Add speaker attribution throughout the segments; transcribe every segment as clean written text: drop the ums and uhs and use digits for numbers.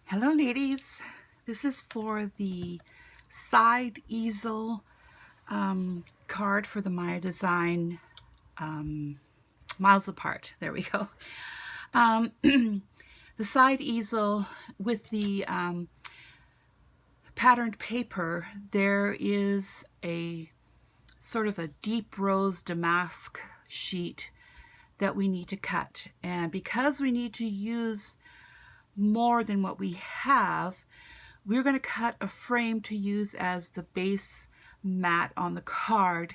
Speaker 1: Hello ladies, this is for the side easel card for the Maya Design Miles Apart. There we go. The side easel with the patterned paper, there is a sort of a deep rose damask sheet that we need to cut, and because we need to use more than what we have, we're going to cut a frame to use as the base mat on the card,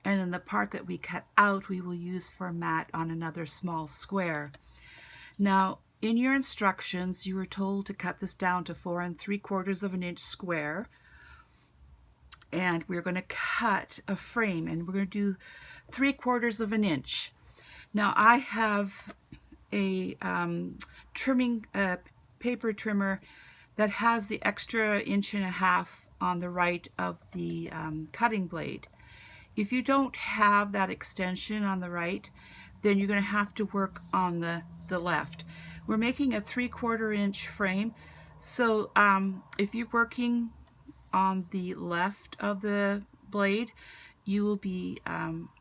Speaker 1: and then the part that we cut out we will use for a mat on another small square. Now in your instructions you were told to cut this down to 4 3/4 of an inch square, and we're going to cut a frame, and we're going to do 3/4 of an inch. Now I have a trimming paper trimmer that has the extra 1.5 inches on the right of the cutting blade. If you don't have that extension on the right, then you're going to have to work on the left. We're making a 3/4 inch frame, so if you're working on the left of the blade, you will be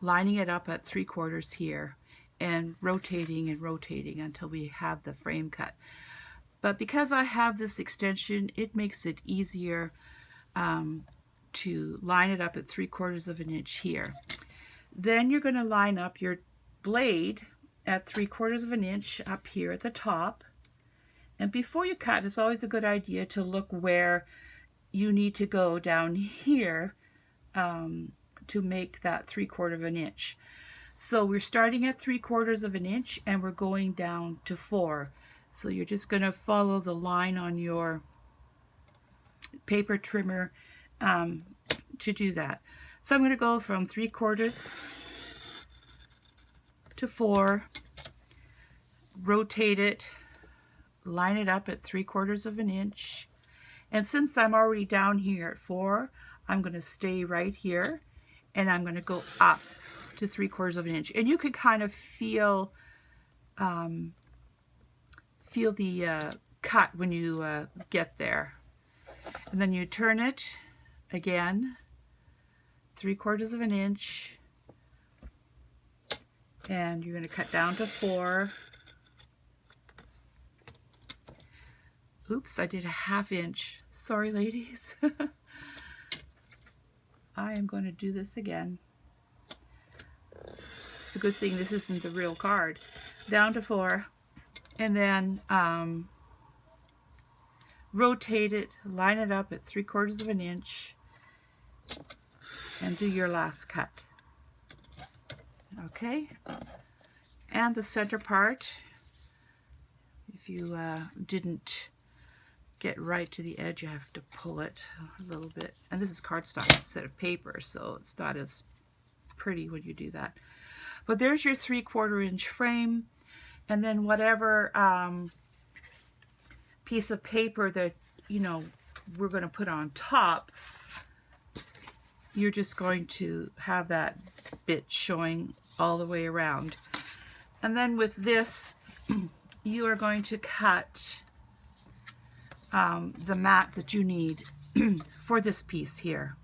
Speaker 1: lining it up at 3/4 here and rotating until we have the frame cut. But because I have this extension, it makes it easier to line it up at 3/4 of an inch here. Then you're going to line up your blade at 3/4 of an inch up here at the top. And before you cut, it's always a good idea to look where you need to go down here to make that 3/4 of an inch. So we're starting at 3/4 of an inch and we're going down to 4. So you're just going to follow the line on your paper trimmer to do that. So I'm going to go from 3/4 to 4, rotate it, line it up at 3/4 of an inch. And since I'm already down here at 4, I'm going to stay right here and I'm going to go up to 3/4 of an inch. And you can kind of feel the cut when you get there. And then you turn it again 3/4 of an inch, and you're going to cut down to 4. Oops, I did a 1/2 inch. Sorry ladies. I am going to do this again. It's a good thing this isn't the real card. Down to 4, and then rotate it, line it up at 3/4 of an inch, and do your last cut. Okay, and the center part, if you didn't get right to the edge, you have to pull it a little bit. And this is cardstock instead of paper, so it's not as pretty when you do that. But there's your 3/4 inch frame, and then whatever piece of paper that we're going to put on top, you're just going to have that bit showing all the way around. And then with this, you are going to cut the mat that you need for this piece here.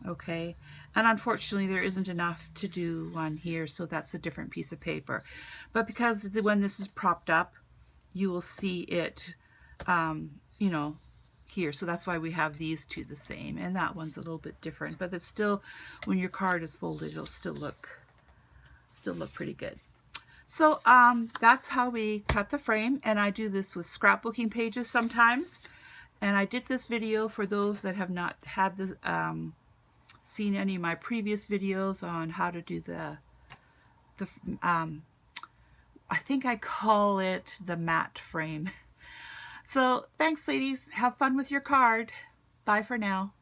Speaker 1: Okay, and unfortunately there isn't enough to do one here, so that's a different piece of paper. But because when this is propped up, you will see it here, so that's why we have these two the same, and that one's a little bit different, but it's still, when your card is folded, it'll still look pretty good. So that's how we cut the frame, and I do this with scrapbooking pages sometimes. And I did this video for those that have not had the seen any of my previous videos on how to do the I think I call it the mat frame. So thanks ladies, have fun with your card. Bye for now.